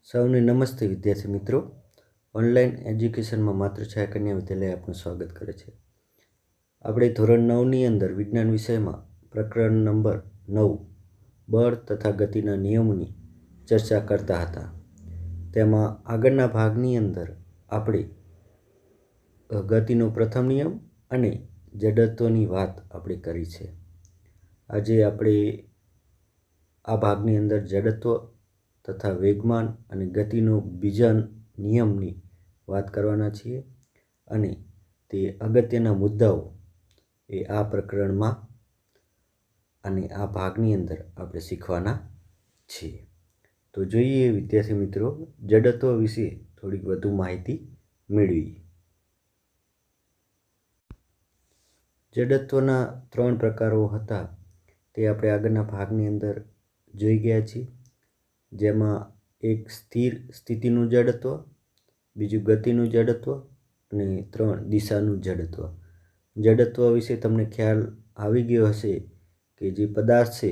સૌને નમસ્તે વિદ્યાર્થી મિત્રો. ઓનલાઈન એજ્યુકેશનમાં માતૃછાયા કન્યા વિદ્યાલય આપનું સ્વાગત કરે છે. આપણે ધોરણ 9ની અંદર વિજ્ઞાન વિષયમાં પ્રકરણ નંબર 9 બળ તથા ગતિના નિયમોની ચર્ચા કરતા હતા. તેમાં આગળના ભાગની અંદર આપણે ગતિનો પ્રથમ નિયમ અને જડત્વની વાત આપણે કરી છે. આજે આપણે આ ભાગની અંદર જડત્વ તથા વેગમાન અને ગતિનો બીજા નિયમની વાત કરવાના છીએ અને તે અગત્યના મુદ્દાઓ એ આ પ્રકરણમાં અને આ ભાગની અંદર આપણે શીખવાના છીએ. તો જોઈએ વિદ્યાર્થી મિત્રો, જડત્વ વિશે થોડીક વધુ માહિતી મેળવીએ. જડત્વના 3 પ્રકારો હતા તે આપણે આગળના ભાગની અંદર જોઈ ગયા છીએ. જેમાં એક સ્થિર સ્થિતિનું જડત્વ, બીજું ગતિનું જડત્વ અને 3 દિશાનું જડત્વ. જડત્વ વિશે તમને ખ્યાલ આવી ગયો હશે કે જે પદાર્થ છે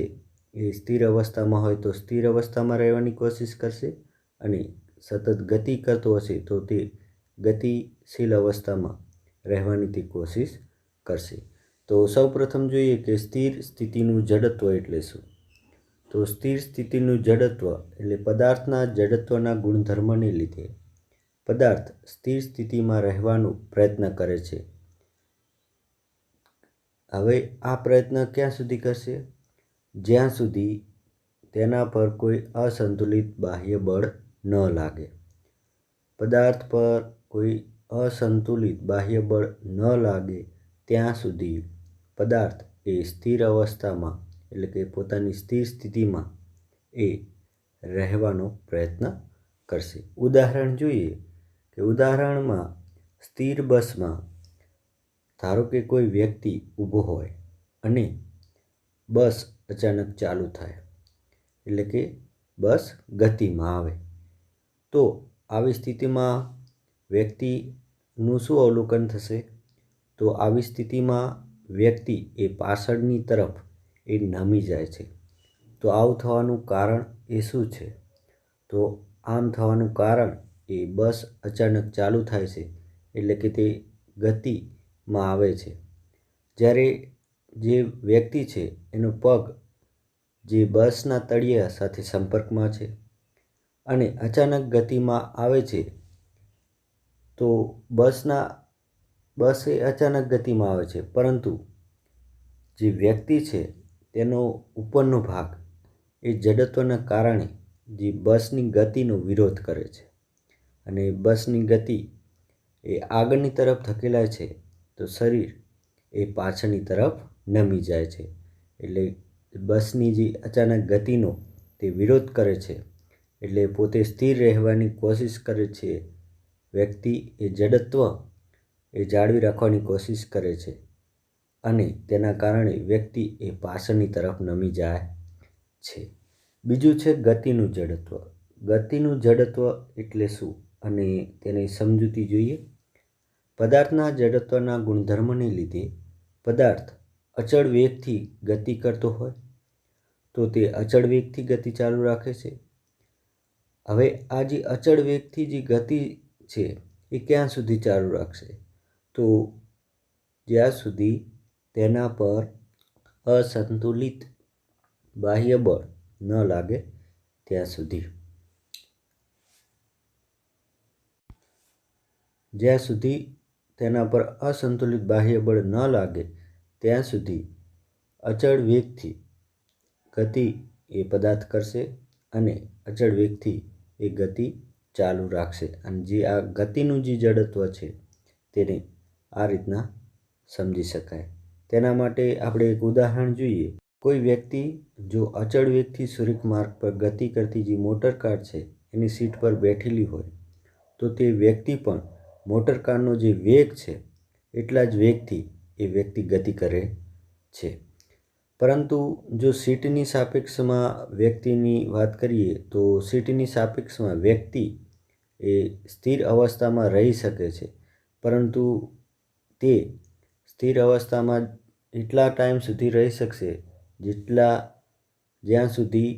એ સ્થિર અવસ્થામાં હોય તો સ્થિર અવસ્થામાં રહેવાની કોશિશ કરશે અને સતત ગતિ કરતો હશે તો તે ગતિશીલ અવસ્થામાં રહેવાની તે કોશિશ કરશે. તો સૌપ્રથમ જોઈએ કે સ્થિર સ્થિતિનું જડત્વ એટલે શું. તો સ્થિર સ્થિતિનું જડત્વ એટલે પદાર્થના જડત્વના ગુણધર્મને લીધે પદાર્થ સ્થિર સ્થિતિમાં રહેવાનો પ્રયત્ન કરે છે. હવે આ પ્રયત્ન ક્યાં સુધી કરશે? જ્યાં સુધી તેના પર કોઈ અસંતુલિત બાહ્ય બળ ન લાગે. પદાર્થ પર કોઈ અસંતુલિત બાહ્ય બળ ન લાગે ત્યાં સુધી પદાર્થ એ સ્થિર અવસ્થામાં એટલે કે પોતાની સ્થિર સ્થિતિમાં એ રહેવાનો પ્રયત્ન કરશે. ઉદાહરણ જોઈએ કે ઉદાહરણમાં સ્થિર બસમાં ધારો કે કોઈ વ્યક્તિ ઊભો હોય અને બસ અચાનક ચાલુ થાય એટલે કે બસ ગતિમાં આવે તો આવી સ્થિતિમાં વ્યક્તિનું શું અવલોકન થશે? તો આવી સ્થિતિમાં વ્યક્તિ એ પાછળની તરફ એ નમી જાય છે. તો આવું થવાનું કારણ એ શું છે? તો આમ થવાનું કારણ એ બસ અચાનક ચાલુ થાય છે એટલે કે તે ગતિમાં આવે છે. જ્યારે જે વ્યક્તિ છે એનો પગ જે બસના તળિયા સાથે સંપર્કમાં છે અને અચાનક ગતિમાં આવે છે તો બસ એ અચાનક ગતિમાં આવે છે, પરંતુ જે વ્યક્તિ છે તેનો ઉપરનો ભાગ એ જડત્વના કારણે જે બસની ગતિનો વિરોધ કરે છે અને બસની ગતિ એ આગળની તરફ ધકેલાય છે તો શરીર એ પાછળની તરફ નમી જાય છે. એટલે બસની જે અચાનક ગતિનો તે વિરોધ કરે છે એટલે પોતે સ્થિર રહેવાની કોશિશ કરે છે. વ્યક્તિ એ જડત્વ એ જાળવી રાખવાની કોશિશ કરે છે અને તેના કારણે વ્યક્તિ એ પાછળની તરફ નમી જાય છે. બીજું છે ગતિનું જડત્વ. ગતિનું જડત્વ એટલે શું અને તેની સમજૂતી જોઈએ. પદાર્થના જડત્વના ગુણધર્મને લીધે પદાર્થ અચળ વેગથી ગતિ કરતો હોય તો તે અચળ વેગથી ગતિ ચાલુ રાખે છે. હવે આ જે અચળ વેગથી જે ગતિ છે એ ક્યાં સુધી ચાલુ રાખશે? તો જ્યાં સુધી તેના પર અસંતુલિત બાહ્ય બળ ન લાગે ત્યાં સુધી. જ્યાં સુધી તેના પર અસંતુલિત બાહ્ય બળ ન લાગે ત્યાં સુધી અચળ વેગથી ગતિ એ પદાર્થ કરશે અને અચળ વેગથી એ ગતિ ચાલુ રાખશે. અને જે આ ગતિનું જે જડત્વ છે તેને આ રીતના સમજી શકાય. તેના માટે આપણે એક ઉદાહરણ જોઈએ. કોઈ વ્યક્તિ જો અચળ વેગથી સૂર્યક માર્ગ પર ગતિ કરતી જે મોટર કાર છે એની સીટ પર બેઠેલી હોય તો તે વ્યક્તિ પણ મોટર કારનો જે વેગ છે એટલા જ વેગથી એ વ્યક્તિ ગતિ કરે છે. પરંતુ જો સીટની સાપેક્ષમાં વ્યક્તિની વાત કરીએ તો સીટની સાપેક્ષમાં વ્યક્તિ એ સ્થિર અવસ્થામાં રહી શકે છે, પરંતુ તે સ્થિર અવસ્થામાં એટલા ટાઈમ સુધી રહી શકશે જ્યાં સુધી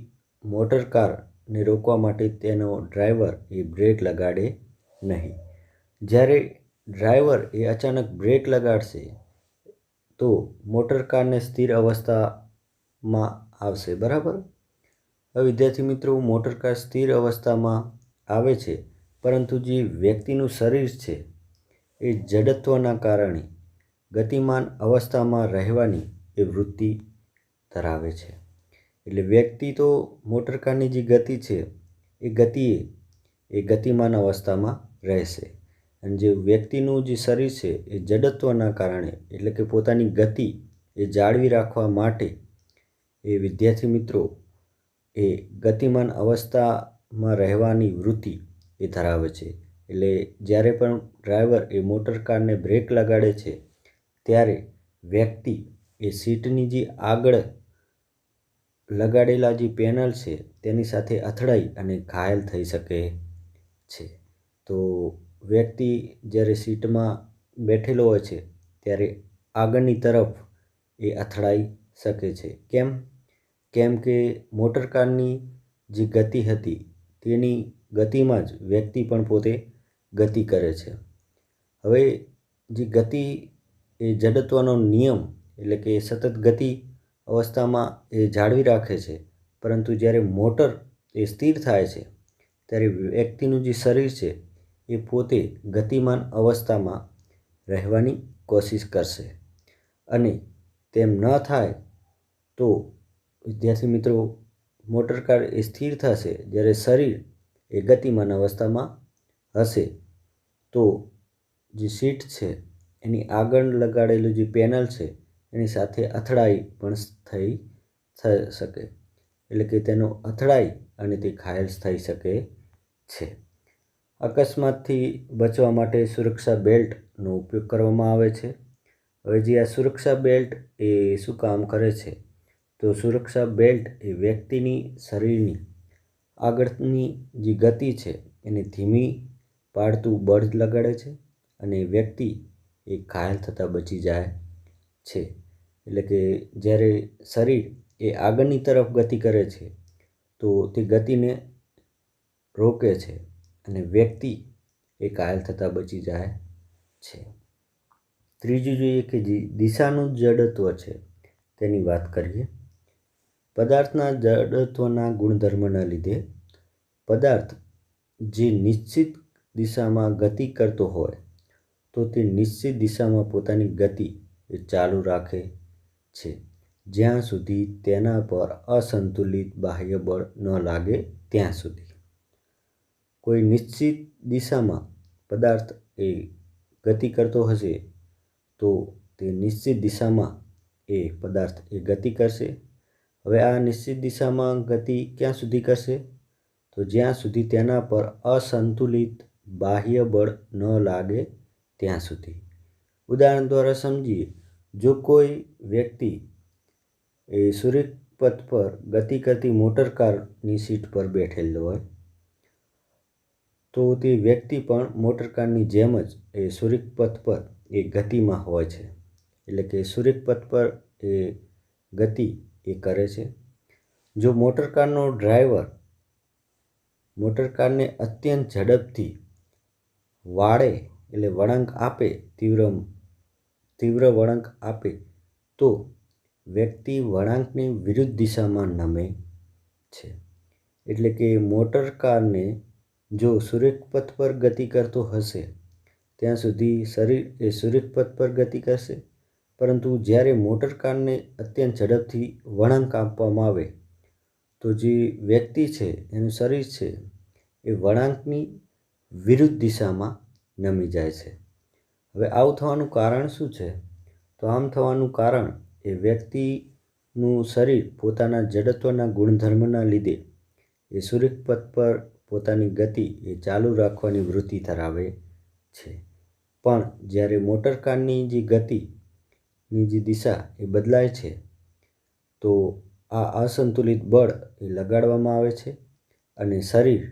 મોટર કાર ને રોકવા માટે તેનો ડ્રાઈવર એ બ્રેક લગાડે નહીં. જ્યારે ડ્રાઈવર એ અચાનક બ્રેક લગાડશે તો મોટરકારને સ્થિર અવસ્થામાં આવશે. બરાબર. હવે વિદ્યાર્થી મિત્રો, મોટરકાર સ્થિર અવસ્થામાં આવે છે, પરંતુ જે વ્યક્તિનું શરીર છે એ જડત્વના કારણે ગતિમાન અવસ્થામાં રહેવાની એ વૃત્તિ ધરાવે છે. એટલે વ્યક્તિ તો મોટરકારની જે ગતિ છે એ ગતિમાન અવસ્થામાં રહેશે, અને જે વ્યક્તિનું જે શરીર છે એ જડત્વના કારણે એટલે કે પોતાની ગતિ એ જાળવી રાખવા માટે એ વિદ્યાર્થી મિત્રો એ ગતિમાન અવસ્થામાં રહેવાની વૃત્તિ એ ધરાવે છે. એટલે જ્યારે પણ ડ્રાઈવર એ મોટરકારને બ્રેક લગાડે છે ત્યારે વ્યક્તિ એ સીટની જે આગળ લગાડેલા જે પેનલ છે તેની સાથે અથડાઈ અને ઘાયલ થઈ શકે છે. તો વ્યક્તિ જ્યારે સીટમાં બેઠેલો હોય છે ત્યારે આગળની તરફ એ અથડાઈ શકે છે. કેમ કે મોટરકારની જે ગતિ હતી તેની ગતિમાં જ વ્યક્તિ પણ પોતે ગતિ કરે છે. હવે જે ગતિ એ જડત્વનો નિયમ એટલે કે સતત ગતિ અવસ્થામાં એ જાળવી રાખે છે, પરંતુ જ્યારે મોટર એ સ્થિર થાય છે ત્યારે વ્યક્તિનું જે શરીર છે એ પોતે ગતિમાન અવસ્થામાં રહેવાની કોશિશ કરશે, અને તેમ ન થાય તો વિદ્યાર્થી મિત્રો મોટરકાર એ સ્થિર થશે જ્યારે શરીર એ ગતિમાન અવસ્થામાં હશે. તો જે સીટ છે એની આગળ લગાડેલું જે પેનલ છે એની સાથે અથડાઈ પણ થઈ શકે, એટલે કે તેનો અથડાઈ અને તે ઘાયલ થઈ શકે છે. અકસ્માતથી બચવા માટે સુરક્ષા બેલ્ટનો ઉપયોગ કરવામાં આવે છે. હવે જે આ સુરક્ષા બેલ્ટ એ શું કામ કરે છે, તો સુરક્ષા બેલ્ટ એ વ્યક્તિની શરીરની આગળની જે ગતિ છે એને ધીમી પાડતું બળ લગાડે છે, અને વ્યક્તિ એ ઘાયલ થતાં બચી જાય છે. એટલે કે જ્યારે શરીર એ આગળની તરફ ગતિ કરે છે તો તે ગતિને રોકે છે અને વ્યક્તિ એ ઘાયલ થતાં બચી જાય છે. ત્રીજું જોઈએ કે જે દિશાનું જડત્વ છે તેની વાત કરીએ. પદાર્થના જડત્વના ગુણધર્મના લીધે પદાર્થ જે નિશ્ચિત દિશામાં ગતિ કરતો હોય તો તે નિશ્ચિત દિશામાં પોતાની ગતિ એ ચાલુ રાખે છે, જ્યાં સુધી તેના પર અસંતુલિત બાહ્ય બળ ન લાગે ત્યાં સુધી. કોઈ નિશ્ચિત દિશામાં પદાર્થ એ ગતિ કરતો હશે તો તે નિશ્ચિત દિશામાં એ પદાર્થ એ ગતિ કરશે. હવે આ નિશ્ચિત દિશામાં ગતિ ક્યાં સુધી કરશે, તો જ્યાં સુધી તેના પર અસંતુલિત બાહ્ય બળ ન લાગે ત્યાં સુધી. ઉદાહરણ દ્વારા સમજીએ. જો કોઈ વ્યક્તિ એ સૂર્યપથ પર ગતિ કરતી મોટરકારની સીટ પર બેઠેલો હોય તો તે વ્યક્તિ પણ મોટરકારની જેમ જ એ સૂર્યપથ પર એ ગતિમાં હોય છે, એટલે કે સૂર્યપથ પર એ ગતિ એ કરે છે. જો મોટરકારનો ડ્રાઈવર મોટરકારને અત્યંત ઝડપથી વાળે એટલે વળાંક આપે, તીવ્ર વળાંક આપે તો વ્યક્તિ વળાંકની વિરુદ્ધ દિશામાં નમે છે. એટલે કે મોટરકારને જો સૂર્યપથ પર ગતિ કરતો હશે ત્યાં સુધી શરીર એ સૂર્યપથ પર ગતિ કરશે, પરંતુ જ્યારે મોટરકારને અત્યંત ઝડપથી વળાંક આપવામાં આવે તો જે વ્યક્તિ છે એનું શરીર છે એ વળાંકની વિરુદ્ધ દિશામાં નમી જાય છે. હવે આવું થવાનું કારણ શું છે, તો આમ થવાનું કારણ એ વ્યક્તિનું શરીર પોતાના જડત્વના ગુણધર્મના લીધે એ સૂર્યપથ પર પોતાની ગતિ એ ચાલુ રાખવાની વૃત્તિ ધરાવે છે. પણ જ્યારે મોટરકારની જે ગતિની જે દિશા એ બદલાય છે તો આ અસંતુલિત બળ એ લગાડવામાં આવે છે અને શરીર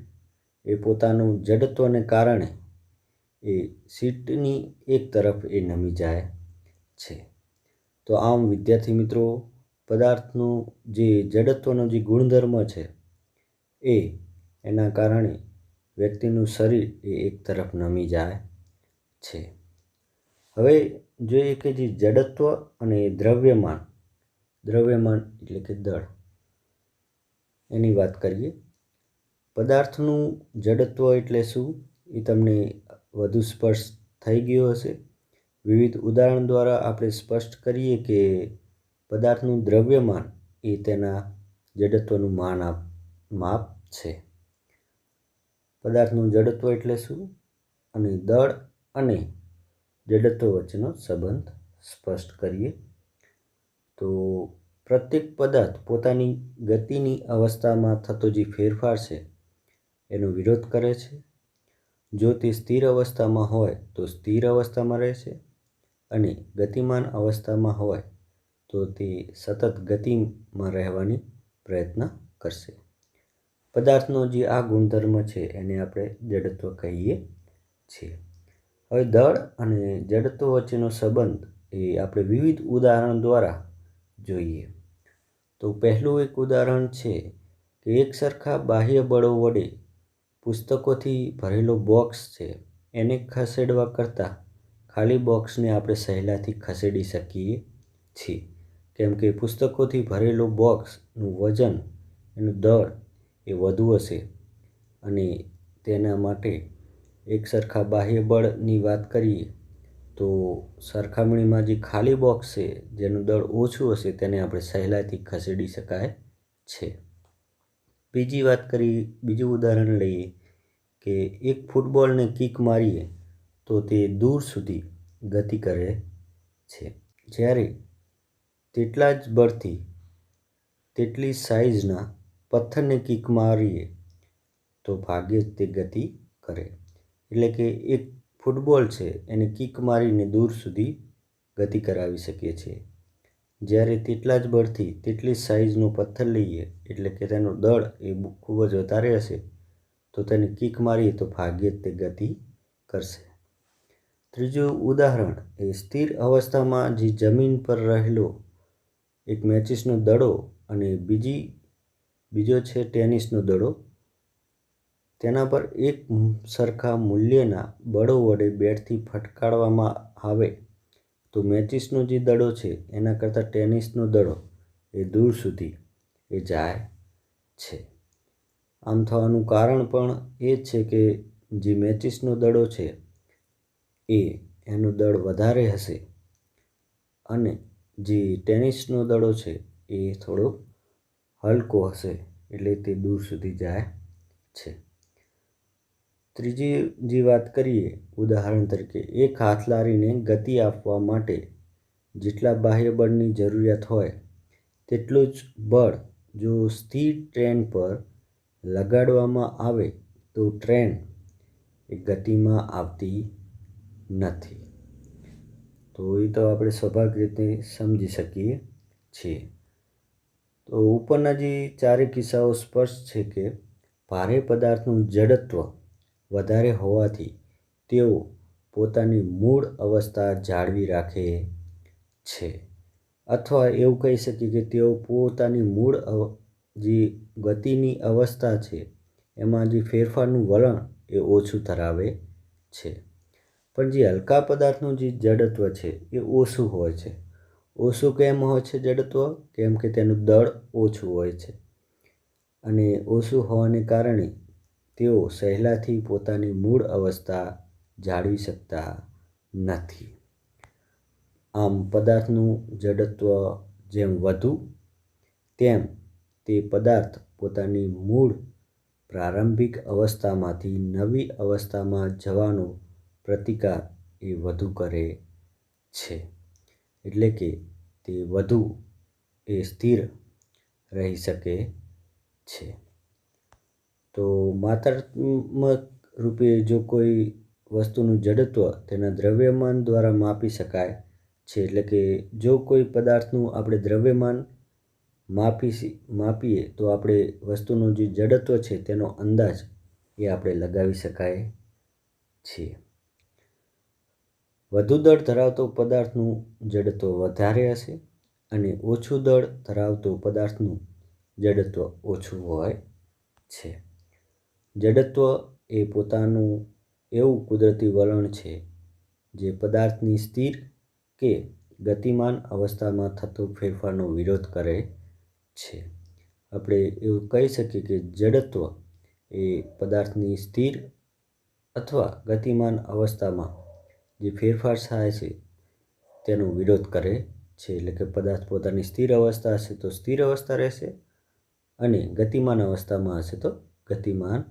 એ પોતાનું જડત્વને કારણે એ સીટની એક તરફ એ નમી જાય છે. તો આમ વિદ્યાર્થી મિત્રો, પદાર્થનું જે જડત્વનો જે ગુણધર્મ છે એ એના કારણે વ્યક્તિનું શરીર એ એક તરફ નમી જાય છે. હવે જોઈએ કે જે જડત્વ અને દ્રવ્યમાન એટલે કે દળ, એની વાત કરીએ. પદાર્થનું જડત્વ એટલે શું એ તમને વધુ સ્પષ્ટ થઈ ગયું હશે. વિવિધ ઉદાહરણ દ્વારા આપણે સ્પષ્ટ કરીએ કે પદાર્થનું દ્રવ્યમાન એ તેના જડત્વનું માપ છે. પદાર્થનું જડત્વ એટલે શું અને દળ અને જડત્વ વચ્ચેનો સંબંધ સ્પષ્ટ કરીએ. તો પ્રત્યેક પદાર્થ પોતાની ગતિની અવસ્થામાં થતો જે ફેરફાર છે એનો વિરોધ કરે છે. જો તે સ્થિર અવસ્થામાં હોય તો સ્થિર અવસ્થામાં રહેશે અને ગતિમાન અવસ્થામાં હોય તો તે સતત ગતિમાં રહેવાની પ્રયત્ન કરશે. પદાર્થનો જે આ ગુણધર્મ છે એને આપણે જડત્વ કહીએ છીએ. હવે દળ અને જડત્વ વચ્ચેનો સંબંધ એ આપણે વિવિધ ઉદાહરણ દ્વારા જોઈએ. તો પહેલું એક ઉદાહરણ છે કે એક સરખા બાહ્ય બળો વડે પુસ્તકોથી ભરેલો બોક્સ છે એને ખસેડવા કરતાં ખાલી બોક્સને આપણે સહેલાથી ખસેડી શકીએ છીએ. કેમ કે પુસ્તકોથી ભરેલું બોક્સનું વજન, એનું દળ એ વધુ હશે અને તેના માટે એક સરખા બાહ્ય બળની વાત કરીએ તો સરખામણીમાં જે ખાલી બોક્સ છે જેનું દળ ઓછું હશે તેને આપણે સહેલાઈથી ખસેડી શકાય છે. બીજું ઉદાહરણ લઈએ કે એક ફૂટબોલને કિક મારીએ તો તે દૂર સુધી ગતિ કરે છે. જ્યારે તેટલા જ બળથી તેટલી સાઇઝના પથ્થરને કિક મારીએ તો ભાગ્યે જ તે ગતિ કરે. એટલે કે એક ફૂટબોલ છે એને કિક મારીને દૂર સુધી ગતિ કરાવી શકીએ છીએ. જ્યારે તેટલા જ બળથી તેટલી સાઇઝનો પથ્થર લઈએ એટલે કે તેનું દળ એ ખૂબ જ વધારે હશે તો તેને કિક મારીએ તો ભાગ્યે જ તે ગતિ કરશે. ત્રીજું ઉદાહરણ એ સ્થિર અવસ્થામાં જે જમીન પર રહેલો એક મેચિસનો દડો અને બીજો છે ટેનિસનો દડો, તેના પર એક સરખા મૂલ્યના બળો વડે બેટથી ફટકારવામાં આવે તો મેચિસનો જે દડો છે એના કરતાં ટેનિસનો દડો એ દૂર સુધી એ જાય છે. આમ થવાનું કારણ પણ એ જ છે કે જે મેચિસનો દડો છે એનું દળ વધારે હશે અને જે ટેનિસનો દડો છે એ થોડો હલકો હશે એટલે તે દૂર સુધી જાય છે. ત્રીજી જે વાત કરીએ ઉદાહરણ તરીકે, એક હાથલારીને ગતિ આપવા માટે જેટલા બાહ્ય બળની જરૂરિયાત હોય તેટલું જ બળ જો સ્થિર ટ્રેન પર લગાડવામાં આવે તો ટ્રેન એ ગતિમાં આવતી નથી. તો એ તો આપણે સ્વાભાવિક રીતે સમજી શકીએ છીએ. તો ઉપરના જે ચારે કિસ્સાઓ સ્પષ્ટ છે કે ભારે પદાર્થનું જડત્વ વધારે હોવાથી તેઓ પોતાની મૂળ અવસ્થા જાળવી રાખે છે, અથવા એવું કહી શકીએ કે તેઓ પોતાની મૂળ જે ગતિની અવસ્થા છે એમાં જે ફેરફારનું વલણ એ ઓછું ધરાવે છે. પણ જે હલકા પદાર્થનું જે જડત્વ છે એ ઓછું હોય છે. ઓછું કેમ હોય છે જડત્વ? કેમ કે તેનું દળ ઓછું હોય છે અને ઓછું હોવાને કારણે તેઓ સહેલાથી પોતાની મૂળ અવસ્થા જાળવી શકતા નથી. આમ પદાર્થનું જડત્વ જેમ વધુ તેમ તે પદાર્થ પોતાની મૂળ પ્રારંભિક અવસ્થામાંથી નવી અવસ્થામાં જવાનો પ્રતિકાર એ વધુ કરે છે. એટલે કે તે વધુ એ સ્થિર રહી શકે છે. તો માત્રાત્મક રૂપે જો કોઈ વસ્તુનું જડત્વ તેના દ્રવ્યમાન દ્વારા માપી શકાય છે. એટલે કે જો કોઈ પદાર્થનું આપણે દ્રવ્યમાન માપીએ તો આપણે વસ્તુનું જે જડત્વ છે તેનો અંદાજ એ આપણે લગાવી શકાય છે. વધુ દળ ધરાવતો પદાર્થનું જડત્વ વધારે હશે અને ઓછું દળ ધરાવતો પદાર્થનું જડત્વ ઓછું હોય છે. જડત્વ એ પોતાનું એવું કુદરતી વલણ છે જે પદાર્થની સ્થિર કે ગતિમાન અવસ્થામાં થતો ફેરફારનો વિરોધ કરે છે. આપણે એવું કહી શકીએ કે જડત્વ એ પદાર્થની સ્થિર અથવા ગતિમાન અવસ્થામાં જે ફેરફાર થાય છે તેનો વિરોધ કરે છે. એટલે કે પદાર્થ પોતાની સ્થિર અવસ્થા હશે તો સ્થિર અવસ્થા રહેશે અને ગતિમાન અવસ્થામાં હશે તો ગતિમાન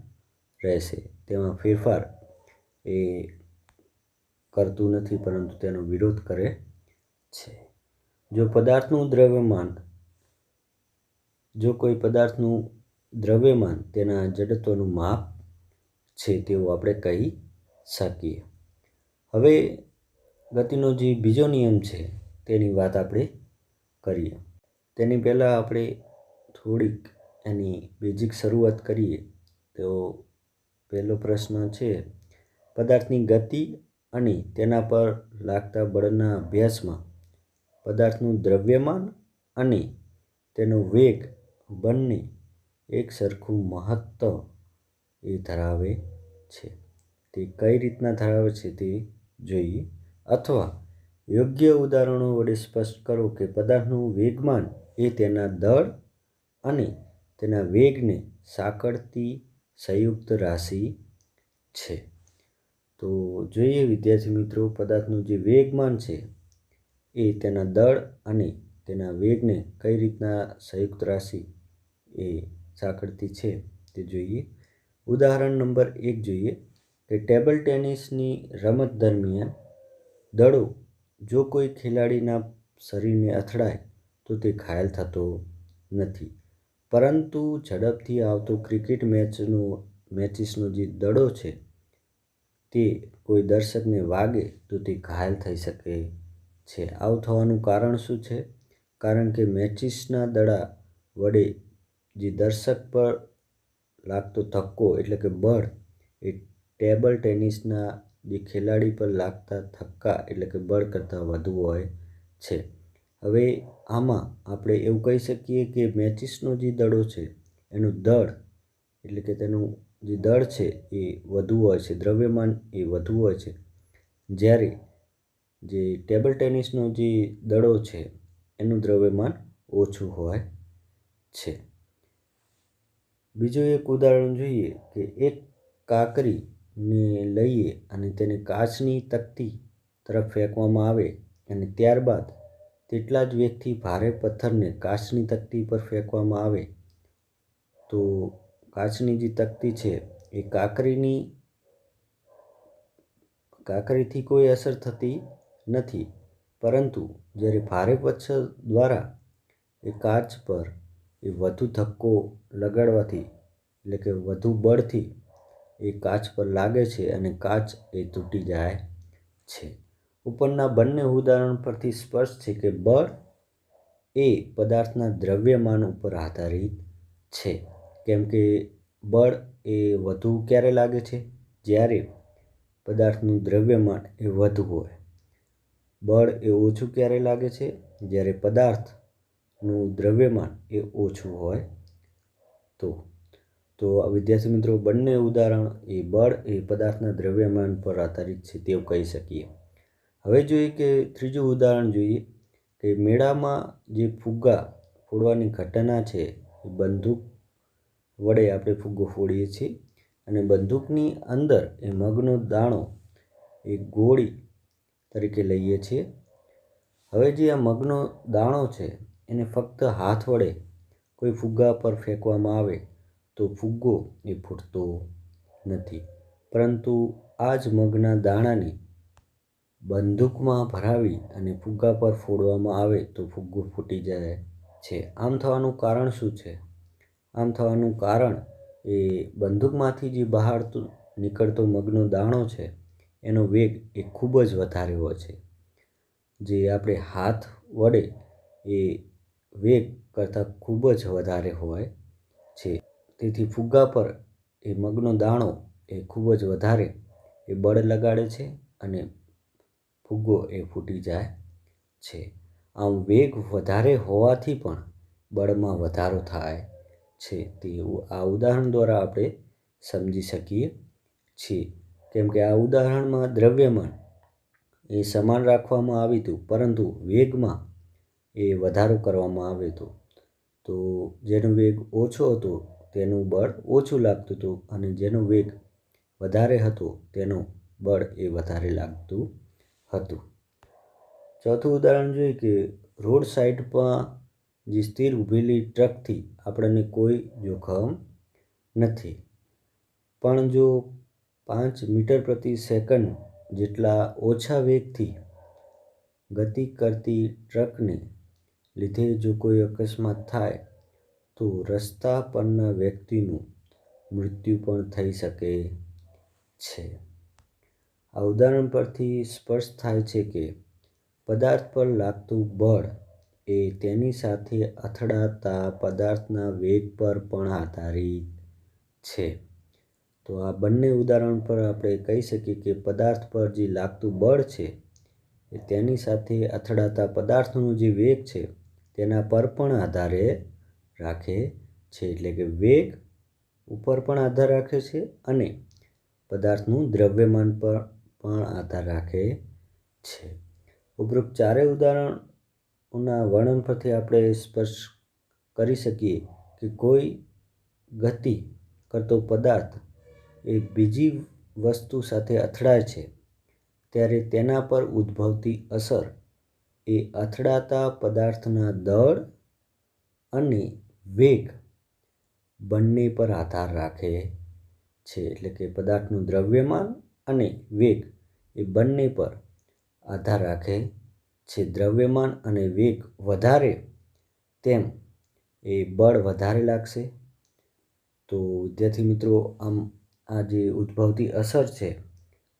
રહેશે. તેમાં ફેરફાર એ કરતું નથી પરંતુ તેનો વિરોધ કરે છે. જો કોઈ પદાર્થનું દ્રવ્યમાન તેના જડત્વનું માપ છે તેવું આપણે કહી શકીએ. હવે ગતિનો જે બીજો નિયમ છે તેની વાત આપણે કરીએ. તેની પહેલાં આપણે થોડીક એની બેઝિક શરૂઆત કરીએ તો પહેલો પ્રશ્ન છે, પદાર્થની ગતિ અને તેના પર લાગતા બળના અભ્યાસમાં પદાર્થનું દ્રવ્યમાન અને તેનો વેગ બંને એક સરખું મહત્ત્વ એ ધરાવે છે. તે કઈ રીતના ધરાવે છે તે જોઈએ, અથવા યોગ્ય ઉદાહરણો વડે સ્પષ્ટ કરો કે પદાર્થનું વેગમાન એ તેના દળ અને તેના વેગને સાંકળતી સંયુક્ત રાશિ છે. તો જોઈએ વિદ્યાર્થી મિત્રો, પદાર્થનું જે વેગમાન છે એ તેના દળ અને તેના વેગને કઈ રીતના સંયુક્ત રાશિ એ સાંકળતી છે તે જોઈએ. ઉદાહરણ નંબર 1 જોઈએ કે ટેબલ ટેનિસની રમત દરમિયાન દડો જો કોઈ ખેલાડીના શરીરને અથડાય તો તે ઘાયલ થતો નથી, પરંતુ ઝડપથી આવતો ક્રિકેટ મેચિસનો જે દડો છે તે કોઈ દર્શકને વાગે તો તે ઘાયલ થઈ શકે છે. આવું થવાનું કારણ શું છે? કારણ કે મેચિસના દડા વડે જે દર્શક પર લાગતો ધક્કો એટલે કે બળ એ ટેબલ ટેનિસના જે ખેલાડી પર લાગતા ધક્કા એટલે કે બળ કરતાં વધુ હોય છે. હવે આમાં આપણે એવું કહી શકીએ કે મેચિસનો જે દડો છે એનું દળ એટલે કે તેનું જે દળ છે એ વધુ હોય છે, દ્રવ્યમાન એ વધુ હોય છે, જ્યારે જે ટેબલ ટેનિસનો જે દડો છે એનું દ્રવ્યમાન ઓછું હોય છે. બીજું એક ઉદાહરણ જોઈએ કે એક કાંકરીને લઈએ અને તેને કાચની તકતી તરફ ફેંકવામાં આવે અને ત્યારબાદ તેટલા જ વેગથી ભારે પથ્થરને કાચની તકતી પર ફેંકવામાં આવે તો કાચની જે તકતી છે એ કાંકરીથી કોઈ અસર થતી નથી, પરંતુ જ્યારે ભારે પથ્થર દ્વારા એ કાચ પર એ વધુ ધક્કો લગાડવાથી એટલે કે વધુ બળથી એ કાચ પર લાગે છે અને કાચ એ તૂટી જાય છે. ઉપરના બંને ઉદાહરણ પરથી સ્પષ્ટ છે કે બળ એ પદાર્થના દ્રવ્યમાન ઉપર આધારિત છે. કેમ કે બળ એ વધુ ક્યારે લાગે છે? જ્યારે પદાર્થનું દ્રવ્યમાન એ વધુ હોય. બળ એ ઓછું ક્યારે લાગે છે? જ્યારે પદાર્થનું દ્રવ્યમાન એ ઓછું હોય તો વિદ્યાર્થી મિત્રો, બંને ઉદાહરણ એ બળ એ પદાર્થના દ્રવ્યમાન પર આધારિત છે તેવું કહી શકીએ. હવે જોઈએ કે ત્રીજું ઉદાહરણ જોઈએ કે મેળામાં જે ફુગ્ગા ફોડવાની ઘટના છે એ બંદૂક વડે આપણે ફુગ્ગો ફોડીએ છીએ અને બંદૂકની અંદર એ મગનો દાણો એ ગોળી તરીકે લઈએ છીએ. હવે જે આ મગનો દાણો છે એને ફક્ત હાથ વડે કોઈ ફુગ્ગા પર ફેંકવામાં આવે તો ફુગ્ગો એ ફૂટતો નથી, પરંતુ આ જ મગના દાણાને બંદૂકમાં ભરાવી અને ફુગ્ગા પર ફોડવામાં આવે તો ફુગ્ગો ફૂટી જાય છે. આમ થવાનું કારણ શું છે? આમ થવાનું કારણ એ બંદૂકમાંથી જે બહાર નીકળતો મગનો દાણો છે એનો વેગ એ ખૂબ જ વધારે હોય છે, જે આપણે હાથ વડે એ વેગ કરતાં ખૂબ જ વધારે હોય છે. તેથી ફુગ્ગા પર એ મગનો દાણો એ ખૂબ જ વધારે એ બળ લગાડે છે અને ફુગ્ગો એ ફૂટી જાય છે. આમ વેગ વધારે હોવાથી પણ બળમાં વધારો થાય છે તે આ ઉદાહરણ દ્વારા આપણે સમજી શકીએ છીએ. કેમ કે આ ઉદાહરણમાં દ્રવ્યમાન એ સમાન રાખવામાં આવ્યું હતું, પરંતુ વેગમાં એ વધારો કરવામાં આવ્યો હતો. તો જેનો વેગ ઓછો હતો તેનું બળ ઓછું લાગતું હતું, અને જેનો વેગ વધારે હતો તેનું બળ એ વધારે લાગતું હતું. ચોથું ઉદાહરણ જોઈએ કે રોડ સાઈડ પર જે સ્થિર ઊભેલી ટ્રકથી આપણને કોઈ જોખમ નથી, પણ જો 5 મીટર પ્રતિ સેકન્ડ જેટલા ઓછા વેગથી ગતિ કરતી ટ્રકને લીધે જો કોઈ અકસ્માત થાય તો રસ્તા પરના વ્યક્તિનું મૃત્યુ પણ થઈ શકે છે. આ ઉદાહરણ પરથી સ્પષ્ટ થાય છે કે પદાર્થ પર લાગતું બળ એ તેની સાથે અથડાતા પદાર્થના વેગ પર પણ આધારિત છે. તો આ બંને ઉદાહરણ પર આપણે કહી શકીએ કે પદાર્થ પર જે લાગતું બળ છે એ તેની સાથે અથડાતા પદાર્થનો જે વેગ છે તેના પર પણ આધાર રાખે છે. એટલે કે વેગ ઉપર પણ આધાર રાખે છે અને પદાર્થનું દ્રવ્યમાન પર પણ આધાર રાખે છે. ઉપરોક્ત ચારેય ઉદાહરણોના વર્ણન પરથી આપણે સ્પષ્ટ કરી શકીએ કે કોઈ ગતિ કરતો પદાર્થ એ બીજી વસ્તુ સાથે અથડાય છે ત્યારે તેના પર ઉદ્ભવતી અસર એ અથડાતા પદાર્થના દળ અને વેગ બંને પર આધાર રાખે છે. એટલે કે પદાર્થનું દ્રવ્યમાન અને વેગ એ બંને પર આધાર રાખે છે. દ્રવ્યમાન અને વેગ વધારે તેમ એ બળ વધારે લાગશે. તો વિદ્યાર્થી મિત્રો, આમ આ જે ઉદ્ભવતી અસર છે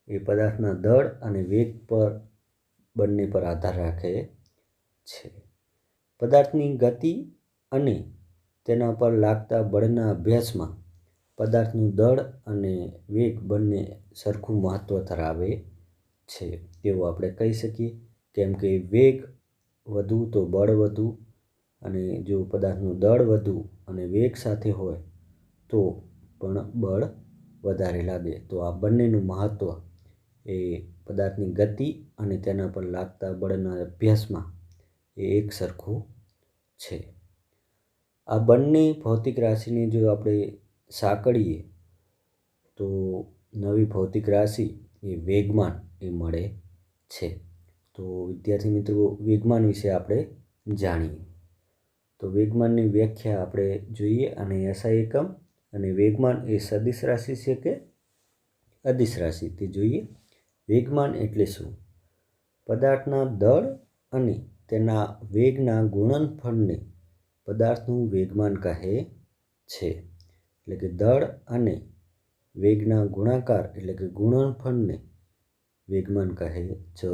એ પદાર્થના દળ અને વેગ પર બંને પર આધાર રાખે છે. પદાર્થની ગતિ અને તેના પર લાગતા બળના અભ્યાસમાં પદાર્થનું દળ અને વેગ બંને સરખું મહત્ત્વ ધરાવે છે તેવું આપણે કહી શકીએ. કેમ કે વેગ વધુ તો બળ વધુ, અને જો પદાર્થનું દળ વધુ અને વેગ સાથે હોય તો પણ બળ વધારે લાગે. તો આ બંનેનું મહત્ત્વ એ પદાર્થની ગતિ અને તેના પર લાગતા બળના અભ્યાસમાં એ એક સરખું છે. આ બંને ભૌતિક રાશિને જો આપણે સાંકળીએ તો નવી ભૌતિક રાશિ એ વેગમાન એ મળે છે. તો વિદ્યાર્થી મિત્રો, વેગમાન વિશે આપણે જાણીએ. તો વેગમાનની વ્યાખ્યા આપણે જોઈએ અને SI એકમ અને વેગમાન એ સદિશ રાશિ છે કે અદિશ રાશિ તે જોઈએ. વેગમાન એટલે શું? પદાર્થના દળ અને તેના વેગના ગુણનફળને પદાર્થનું વેગમાન કહે છે. એટલે કે દળ અને વેગના ગુણાકાર એટલે કે ગુણનફળને વેગમાન કહે છે.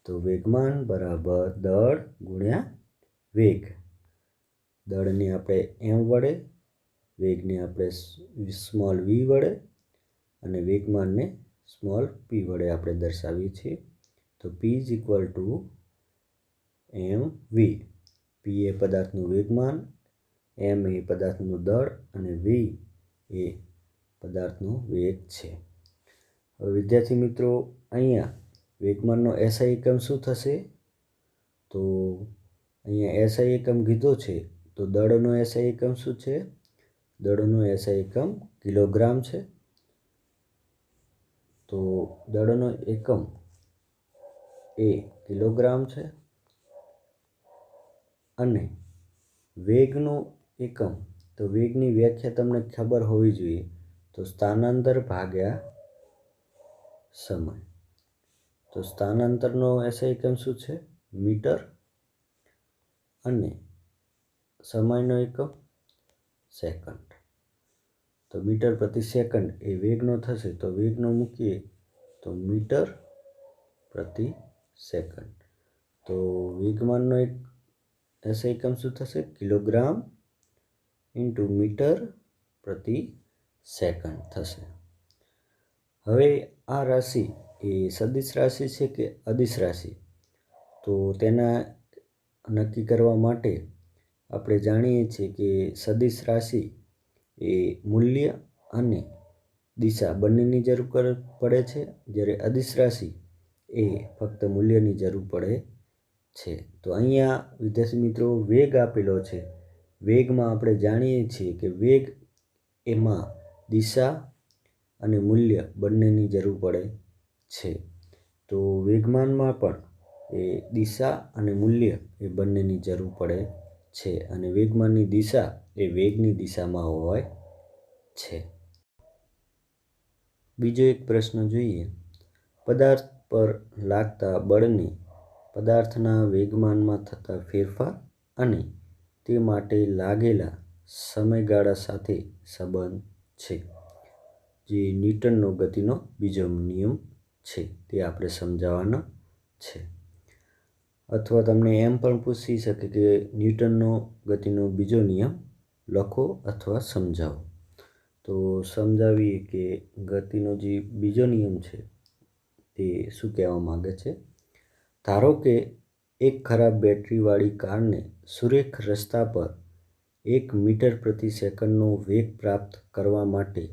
તો વેગમાન બરાબર દળ ગુણ્યા વેગ. દળને આપણે m વડે, વેગને આપણે સ્મોલ v વડે અને વેગમાનને સ્મોલ p વડે આપણે દર્શાવીએ છીએ. તો p = mv. p એ પદાર્થનું વેગમાન, m એ પદાર્થનું દળ અને v એ પદાર્થનો વેગ છે. હવે વિદ્યાર્થી મિત્રો, અહીંયા વેગમાનનો SI એકમ શું થશે? તો અહીંયા SI એકમ કીધો છે, તો દળનો SI એકમ શું છે? દળનો SI એકમ કિલોગ્રામ છે. તો દળનો એકમ એ કિલોગ્રામ છે અને વેગનો એકમ, તો વેગની વ્યાખ્યા તમને ખબર હોવી જોઈએ. તો સ્થાનાંતર ભાગ્યા સમય. તો સ્થાનાંતરનો SI એકમ શું છે? મીટર, અને સમયનો એકમ સેકન્ડ. તો મીટર પ્રતિ સેકન્ડ એ વેગનો થશે, તો વેગનો મૂકીએ તો મીટર પ્રતિ સેકન્ડ. તો વેગમાનનો એક SI એકમ શું થશે? કિલોગ્રામ ઇન્ટુ મીટર પ્રતિ સેકન્ડ થશે. હવે આ રાશિ એ સદિશ રાશિ છે કે અદિશ રાશિ? તો તેના નક્કી કરવા માટે આપણે જાણીએ છીએ કે સદિશ રાશિ એ મૂલ્ય અને દિશા બંનેની જરૂર પડે છે, જ્યારે અદિશ રાશિ એ ફક્ત મૂલ્યની જરૂર પડે છે. તો અહીંયા વિદ્યાર્થી મિત્રો વેગ આપેલો છે. વેગમાં આપણે જાણીએ છીએ કે વેગ એમાં દિશા અને મૂલ્ય બંનેની જરૂર પડે છે. તો વેગમાનમાં પણ એ દિશા અને મૂલ્ય એ બંનેની જરૂર પડે છે, અને વેગમાનની દિશા એ વેગની દિશામાં હોય છે. બીજો એક પ્રશ્ન જોઈએ. પદાર્થ પર લાગતા બળને પદાર્થના વેગમાનમાં થતા ફેરફાર અને તે માટે લાગેલા સમયગાળા સાથે સંબંધ છે. જે ન્યૂટનનો ગતિનો બીજો નિયમ છે તે આપણે સમજાવવાનો છે. અથવા તમને એમ પણ પૂછી શકે કે ન્યૂટનનો ગતિનો બીજો નિયમ લખો અથવા સમજાવો. તો સમજાવીએ કે ગતિનો જે બીજો નિયમ છે તે શું કહેવા માગે છે. ધારો કે એક ખરાબ બેટરીવાળી કારને સુરેખ રસ્તા પર 1 મીટર પ્રતિ સેકન્ડનો વેગ પ્રાપ્ત કરવા માટે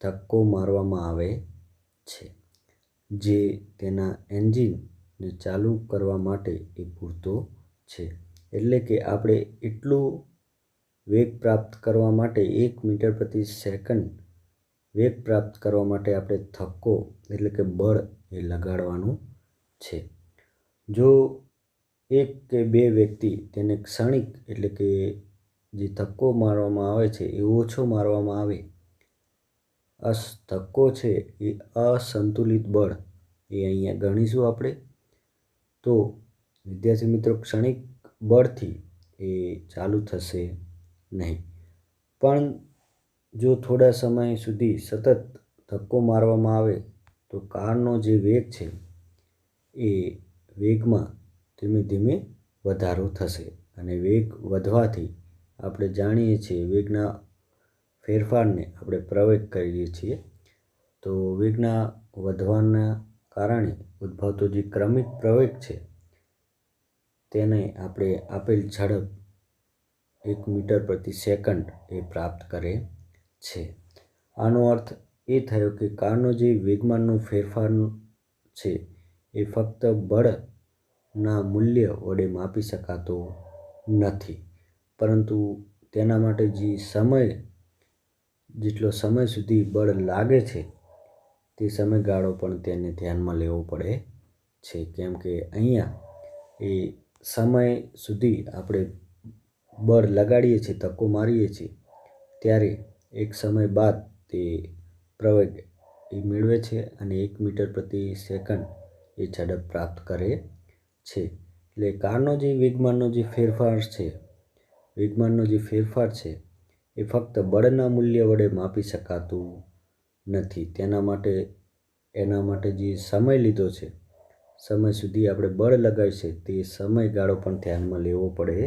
ધક્કો મારવામાં આવે છે, જે તેના એન્જિનને ચાલુ કરવા માટે એ પૂરતો છે. એટલે કે આપણે એટલું વેગ પ્રાપ્ત કરવા માટે 1 મીટર પ્રતિ સેકન્ડ વેગ પ્રાપ્ત કરવા માટે આપણે ધક્કો એટલે કે બળ એ લગાડવાનું છે. જો એક કે બે વ્યક્તિ તેને ક્ષણિક એટલે કે જે ધક્કો મારવામાં આવે છે એ ઓછો મારવામાં આવે, ધક્કો છે એ અસંતુલિત બળ એ અહીંયા ગણીશું આપણે. તો વિદ્યાર્થી મિત્રો ક્ષણિક બળથી એ ચાલુ થશે નહીં. પણ જો થોડા સમય સુધી સતત ધક્કો મારવામાં આવે તો કારનો જે વેગ છે એ વેગમાં ધીમે ધીમે વધારો થશે, અને વેગ વધવાથી આપણે જાણીએ છીએ વેગના ફેરફારને આપણે પ્રવેગ કહીએ છીએ. તો વેગના વધવાના કારણે ઉદ્ભવતો જે ક્રમિક પ્રવેગ છે તેને આપણે આપેલ ઝડપ 1 મીટર પ્રતિ સેકન્ડ એ પ્રાપ્ત કરે છે. આનો અર્થ એ થયો કે કારનો જે વેગમાનનો ફેરફાર છે એ ફક્ત બળના મૂલ્ય વડે માપી શકાતો નથી, પરંતુ તેના માટે જેટલો સમય સુધી બળ લાગે છે તે સમયગાળો પણ તેને ધ્યાનમાં લેવો પડે છે. કેમ કે અહીંયા એ સમય સુધી આપણે બળ લગાડીએ છીએ, ધક્કો મારીએ છીએ, ત્યારે એક સમય બાદ તે પ્રવેગ એ મેળવે છે અને 1 મીટર પ્રતિ સેકન્ડ એ ઝડપ પ્રાપ્ત કરે છે. એટલે કારનો જે વેગમાનનો જે ફેરફાર છે એ ફક્ત બળના મૂલ્ય વડે માપી શકાતું નથી. એના માટે જે સમય લીધો છે, સમય સુધી આપણે બળ લગાવ્યું છે તે સમયગાળો પણ ધ્યાનમાં લેવો પડે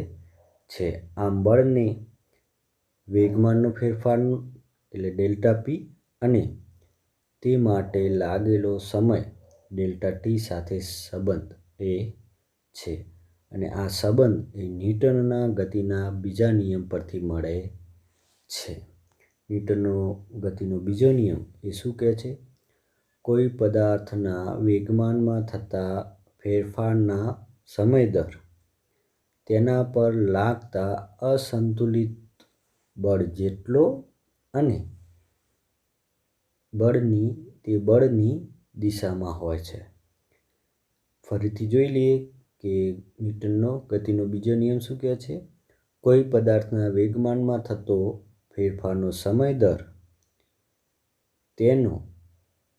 છે. આમ બળને વેગમાનનો ફેરફાર એટલે ડેલ્ટા પી અને તે માટે લાગેલો સમય ડેલ્ટા ટી સાથે સંબંધ એ છે. અને આ સંબંધ એ ન્યૂટનના ગતિના બીજા નિયમ પરથી મળે છે. ન્યૂટનનો ગતિનો બીજો નિયમ એ શું કહે છે? કોઈ પદાર્થના વેગમાનમાં થતા ફેરફારના સમય દર તેના પર લાગતા અસંતુલિત બળ જેટલો અને બળની દિશામાં હોય છે. ફરીથી જોઈ લઈએ કે ન્યૂટનનો ગતિનો બીજો નિયમ શું કહે છે. કોઈ પદાર્થના વેગમાનમાં થતો ફેરફારનો સમય દર તેનો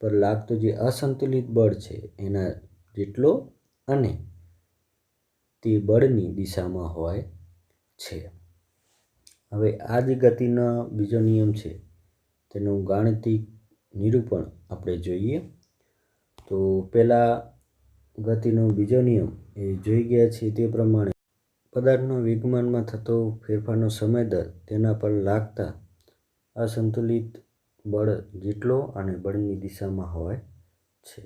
પર લાગતો જે અસંતુલિત બળ છે એના જેટલો અને તે બળની દિશામાં હોય છે. હવે આ જે ગતિનો બીજો નિયમ છે તેનું ગાણિતિક નિરૂપણ આપણે જોઈએ. તો પહેલાં ગતિનો બીજો નિયમ એ જોઈ ગયા છીએ તે પ્રમાણે પદાર્થના વેગમાનમાં થતો ફેરફારનો સમય દર તેના પર લાગતા અસંતુલિત બળ જેટલો અને બળની દિશામાં હોય છે.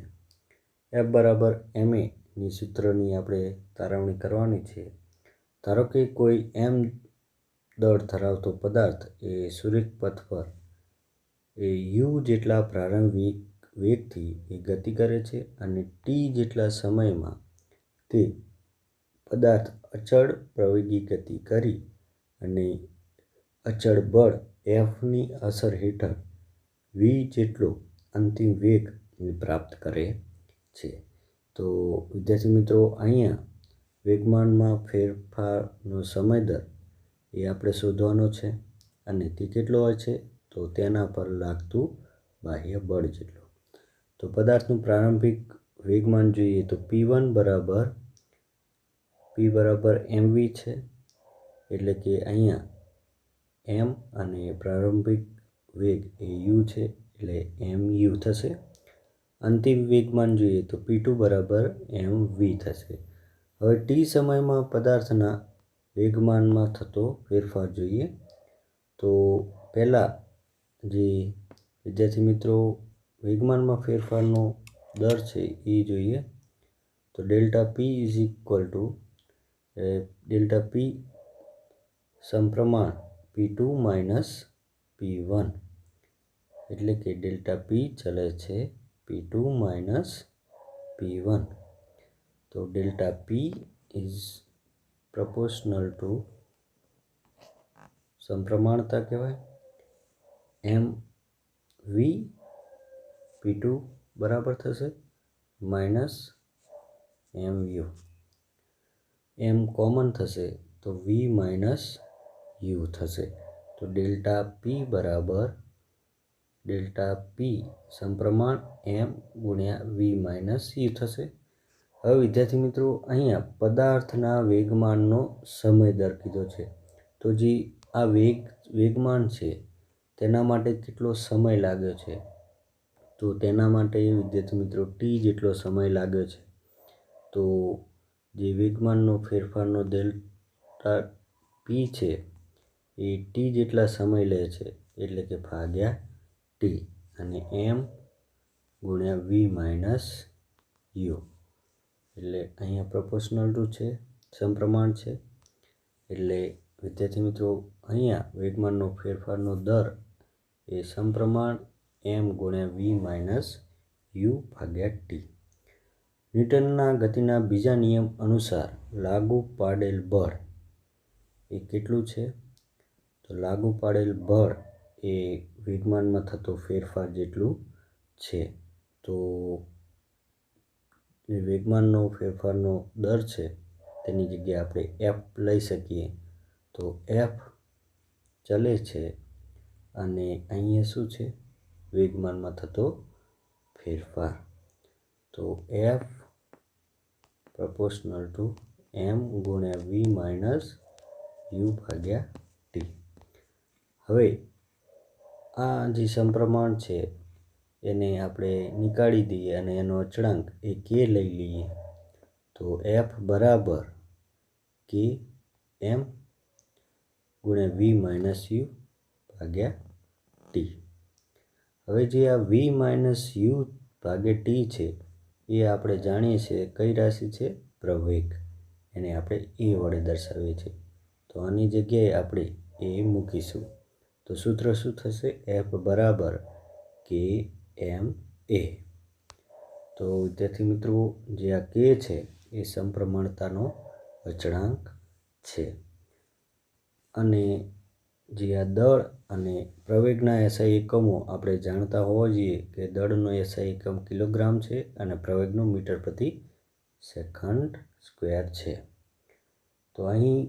F=ma ની સૂત્રની આપણે તારવણી કરવાની છે. ધારો કે કોઈ m દળ ધરાવતો પદાર્થ એ સુરેખ પથ પર એ યુ જેટલા પ્રારંભિક વેગથી એ ગતિ કરે છે અને ટી જેટલા સમયમાં તે પદાર્થ અચળ પ્રવેગી ગતિ કરી અને અચળ બળ એફની અસર હેઠળ વી જેટલો અંતિમ વેગ પ્રાપ્ત કરે છે. તો વિદ્યાર્થી મિત્રો, અહીંયા વેગમાનમાં ફેરફારનો સમય દર એ આપણે શોધવાનો છે અને તે કેટલો હોય છે તો તેના પર લાગતું બાહ્ય બળ જેટલો. તો પદાર્થનું પ્રારંભિક વેગમાન જોઈએ તો P1 બરાબર mv છે, એટલે કે અહીંયા m અને પ્રારંભિક વેગ એ u છે એટલે mu થશે. અંતિમ વેગમાન જોઈએ તો P2 બરાબર mv થશે. હવે ટી સમયમાં પદાર્થના વેગમાનમાં થતો ફેરફાર જોઈએ. તો પહેલાં જે વિદ્યાર્થી મિત્રો વેગમાનમાં ફેરફારનો દર છે એ જોઈએ. તો delta P is equal to delta P સમપ્રમાણ P2 માઇનસ P1, એટલે કે ડેલ્ટા પી ચલે છે P2 માઇનસ P1. તો delta P is proportional to સમપ્રમાણતા કહેવાય એમ વી P2 બરાબર થશે minus M U. M common થશે તો વી માઇનસ યુ થશે. તો ડેલ્ટા પી બરાબર ડેલ્ટા પી સમપ્રમાણ એમ ગુણ્યા વી માઇનસ યુ થશે. હવે વિદ્યાર્થી મિત્રો, અહીંયા પદાર્થના વેગમાનનો સમય દર કીધો છે. તો જે આ વેગમાન છે તેના માટે કેટલો સમય લાગ્યો છે તો તેના માટે વિદ્યાર્થી મિત્રો ટી જેટલો સમય લાગ્યો છે. તો જે વેગમાનનો ફેરફારનો ડેલ્ટા પી છે એ ટી જેટલા સમય લે છે, એટલે કે ભાગ્યા ટી, અને એમ ગુણ્યા વી માઇનસ યુ, એટલે અહીંયા પ્રપોર્શનલ ટુ છે, સમપ્રમાણ છે. એટલે વિદ્યાર્થી મિત્રો, અહીંયા વેગમાનનો ફેરફારનો દર એ સમપ્રમાણ એમ ગુણ્યા વી માઇનસ યુ ભાગ્યા ટી. ન્યૂટનના ગતિના બીજા નિયમ અનુસાર લાગુ પાડેલ બળ એ કેટલું છે? તો લાગુ પાડેલ બળ એ વેગમાનમાં થતો ફેરફાર જેટલું છે. તો જે વેગમાનનો ફેરફારનો દર છે તેની જગ્યાએ આપણે એફ લઈ શકીએ. તો એફ ચલે છે અને અહીંયા શું છે? વેગમાનમાં થતો ફેરફાર. તો એફ પ્રપોર્શનલ ટુ એમ ગુણ્યા વી માઇનસ યુ ભાગ્યા ટી. હવે આ જે સમપ્રમાણ છે એને આપણે નીકાળી દઈએ અને એનો અચળાંક એ કે લઈ લઈએ. તો એફ બરાબર કે એમ ગુણ્યા વી માઇનસ યુ ભાગ્યા ટી. હવે જે આ વી માઇનસ યુ ભાગ્યા ટી છે એ આપણે જાણીએ છીએ કઈ રાશિ છે? પ્રવેગ. એને આપણે એ વડે દર્શાવીએ છીએ. તો આની જગ્યાએ આપણે એ મૂકીશું. તો સૂત્ર શું થશે? એફ બરાબર કે એમ એ. તો વિદ્યાર્થી મિત્રો, જે આ કે છે એ સમપ્રમાણતાનો અચળાંક છે. અને જે આ દળ અને પ્રવેગના એસઆઈ એકમો આપણે જાણતા હોવા જોઈએ કે દળનો એસઆઈ એકમ કિલોગ્રામ છે અને પ્રવેગનું મીટર પ્રતિ સેકન્ડ સ્ક્વેર છે. તો અહીં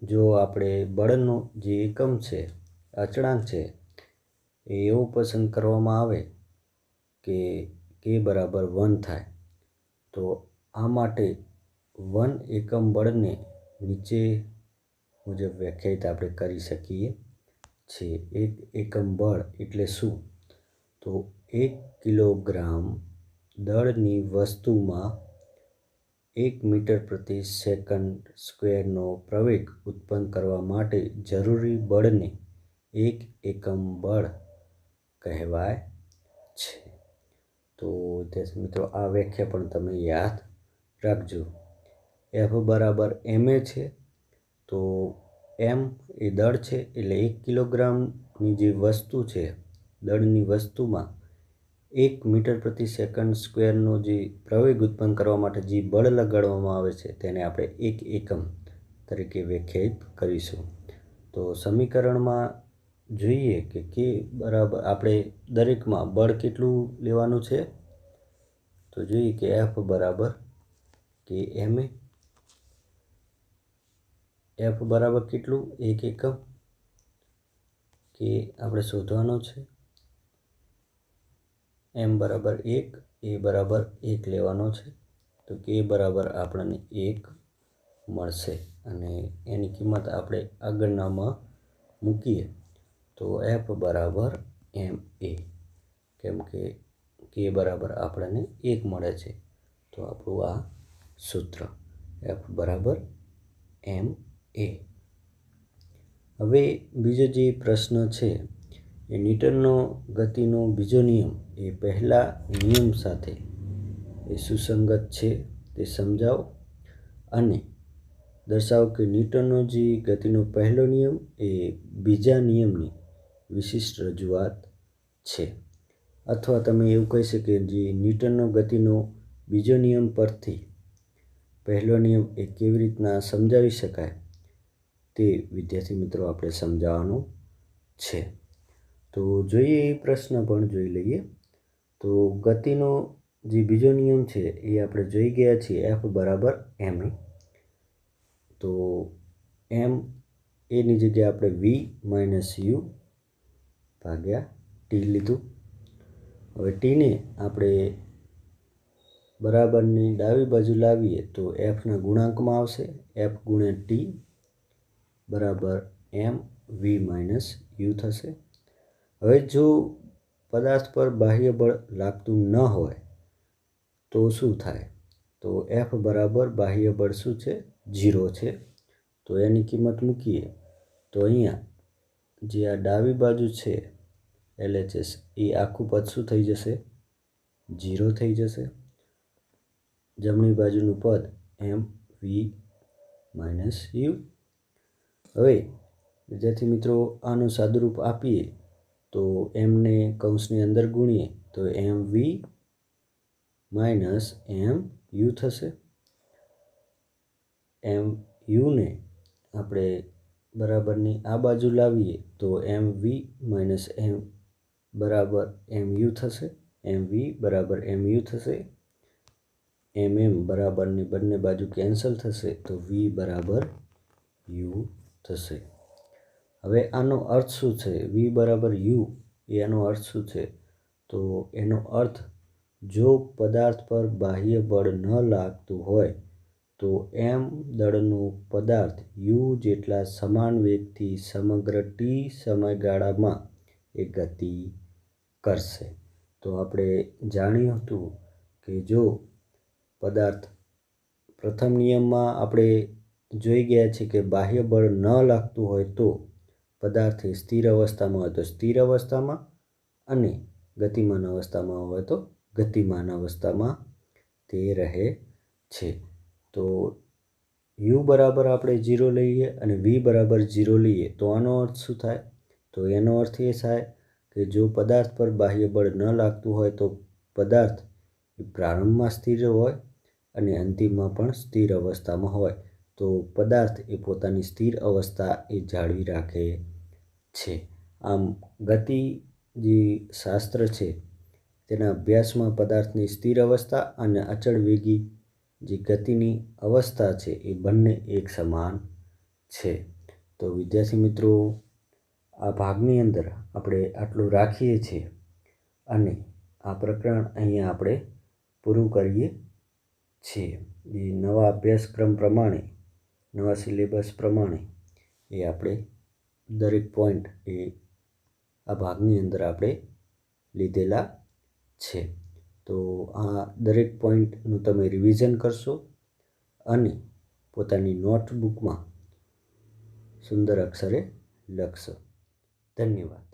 જો આપણે બળનો જે એકમ છે, અચળાંક છે, એ એવું પસંદ કરવામાં આવે કે બરાબર 1 થાય. તો આ માટે 1 એકમ બળને નીચે મુજબ વ્યાખ્યાયિત આપણે કરી શકીએ છીએ. 1 એકમ બળ એટલે શું? તો 1 કિલોગ્રામ દળની વસ્તુમાં 1 મીટર પ્રતિ સેકન્ડ સ્ક્વેરનો પ્રવેગ ઉત્પન્ન કરવા માટે જરૂરી બળને 1 એકમ બળ કહેવાય છે. તો વિદ્યાર્થી મિત્રો, આ વ્યાખ્યા પણ તમે યાદ રાખજો. એફ બરાબર ma છે. તો એમ એ દળ છે એટલે 1 કિલોગ્રામની જે વસ્તુ છે દળની વસ્તુમાં 1 મીટર પ્રતિ સેકન્ડ સ્ક્વેરનો જે પ્રવેગ ઉત્પન્ન કરવા માટે જે બળ લગાડવામાં આવે છે તેને આપણે 1 એકમ તરીકે વ્યાખ્યાયિત કરીશું. તો સમીકરણમાં જોઈએ કે બરાબર આપણે દરેકમાં બળ કેટલું લેવાનું છે. તો જોઈએ કે F બરાબર કે ma. F બરાબર કેટલું 1 એકમ કે આપણે શોધવાનો છે. m બરાબર 1, a બરાબર 1 લેવાનો છે. તો k બરાબર આપણને 1 મળશે અને એની કિંમત આપણે આગળનામાં મૂકીએ તો F બરાબર ma, કેમ કે k બરાબર આપણને 1 મળે છે. તો આપણું આ સૂત્ર F બરાબર ma. હવે બીજો જે પ્રશ્ન છે એ ન્યૂટનનો ગતિનો બીજો નિયમ એ પહેલા નિયમ સાથે એ સુસંગત છે તે સમજાવો અને દર્શાવો કે ન્યૂટનનો જે ગતિનો પહેલો નિયમ એ બીજા નિયમની વિશિષ્ટ રજૂઆત છે. અથવા તમે એવું કહી શકો જે ન્યૂટનનો ગતિનો બીજો નિયમ પરથી પહેલો નિયમ એ કેવી રીતના સમજાવી શકાય તે વિદ્યાર્થી મિત્રો આપણે સમજાવવાનું છે. તો જોઈએ એ પ્રશ્ન પણ જોઈ લઈએ. તો ગતિનો જે બીજો નિયમ છે એ આપણે જોઈ ગયા છીએ F બરાબર ma. તો m એની જગ્યાએ આપણે v માઇનસ u ભાગ્યા t લીધું. હવે ટીને આપણે બરાબરની ડાબી બાજુ લાવીએ તો fના ગુણાંકમાં આવશે. f ગુણ્યા t બરાબર m v માઇનસ u થશે. હવે જો પદાર્થ પર બાહ્ય બળ લાગતું ન હોય તો શું થાય. તો F બરાબર બાહ્ય બળ શું છે 0 છે. તો એની કિંમત મૂકીએ તો અહીંયા જે આ ડાબી બાજુ છે LHS એ આખું પદ શું થઈ જશે 0 થઈ જશે. જમણી બાજુનું પદ m v માઇનસ u. હવે વિદ્યાર્થી મિત્રો આનું સાદુરૂપ આપીએ તો એમને કૌંસની અંદર ગુણીએ તો mv માઇનસ mu થશે. mu ને આપણે બરાબરની આ બાજુ લાવીએ તો mv માઇનસ m બરાબર mu થશે. mv બરાબર mu થશે. mm બરાબરની બંને બાજુ કેન્સલ થશે તો v બરાબર u થશે. હવે આનો અર્થ શું છે. v બરાબર u એનો અર્થ શું છે. તો એનો અર્થ જો પદાર્થ પર બાહ્ય બળ ન લાગતું હોય તો m દળનો પદાર્થ u જેટલા સમાન વેગથી સમગ્ર t સમયગાળામાં એ ગતિ કરશે. તો આપણે જાણ્યું હતું કે જો પદાર્થ પ્રથમ નિયમમાં આપણે જોઈ ગયા છે કે બાહ્ય બળ ન લાગતું હોય તો પદાર્થ એ સ્થિર અવસ્થામાં હોય તો સ્થિર અવસ્થામાં અને ગતિમાન અવસ્થામાં હોય તો ગતિમાન અવસ્થામાં તે રહે છે. તો u બરાબર આપણે 0 લઈએ અને v બરાબર 0 લઈએ તો આનો અર્થ શું થાય. તો એનો અર્થ એ થાય કે જો પદાર્થ પર બાહ્ય બળ ન લાગતું હોય તો પદાર્થ પ્રારંભમાં સ્થિર હોય અને અંતિમમાં પણ સ્થિર અવસ્થામાં હોય. તો પદાર્થ એ પોતાની સ્થિર અવસ્થા એ જાળવી રાખે છે. આમ ગતિ જે શાસ્ત્ર છે તેના અભ્યાસમાં પદાર્થની સ્થિર અવસ્થા અને અચળ વેગી જે ગતિની અવસ્થા છે એ બંને એક સમાન છે. તો વિદ્યાર્થી મિત્રો આ ભાગની અંદર આપણે આટલું રાખીએ છીએ અને આ પ્રકરણ અહીંયા આપણે પૂરું કરીએ છીએ. એ નવા અભ્યાસક્રમ પ્રમાણે નવા સિલેબસ પ્રમાણે એ આપણે દરેક પોઈન્ટ એ આ ભાગની અંદર આપણે લીધેલા છે. તો આ દરેક પોઈન્ટનું તમે રિવિઝન કરશો અને પોતાની નોટબુકમાં સુંદર અક્ષરે લખશો. ધન્યવાદ.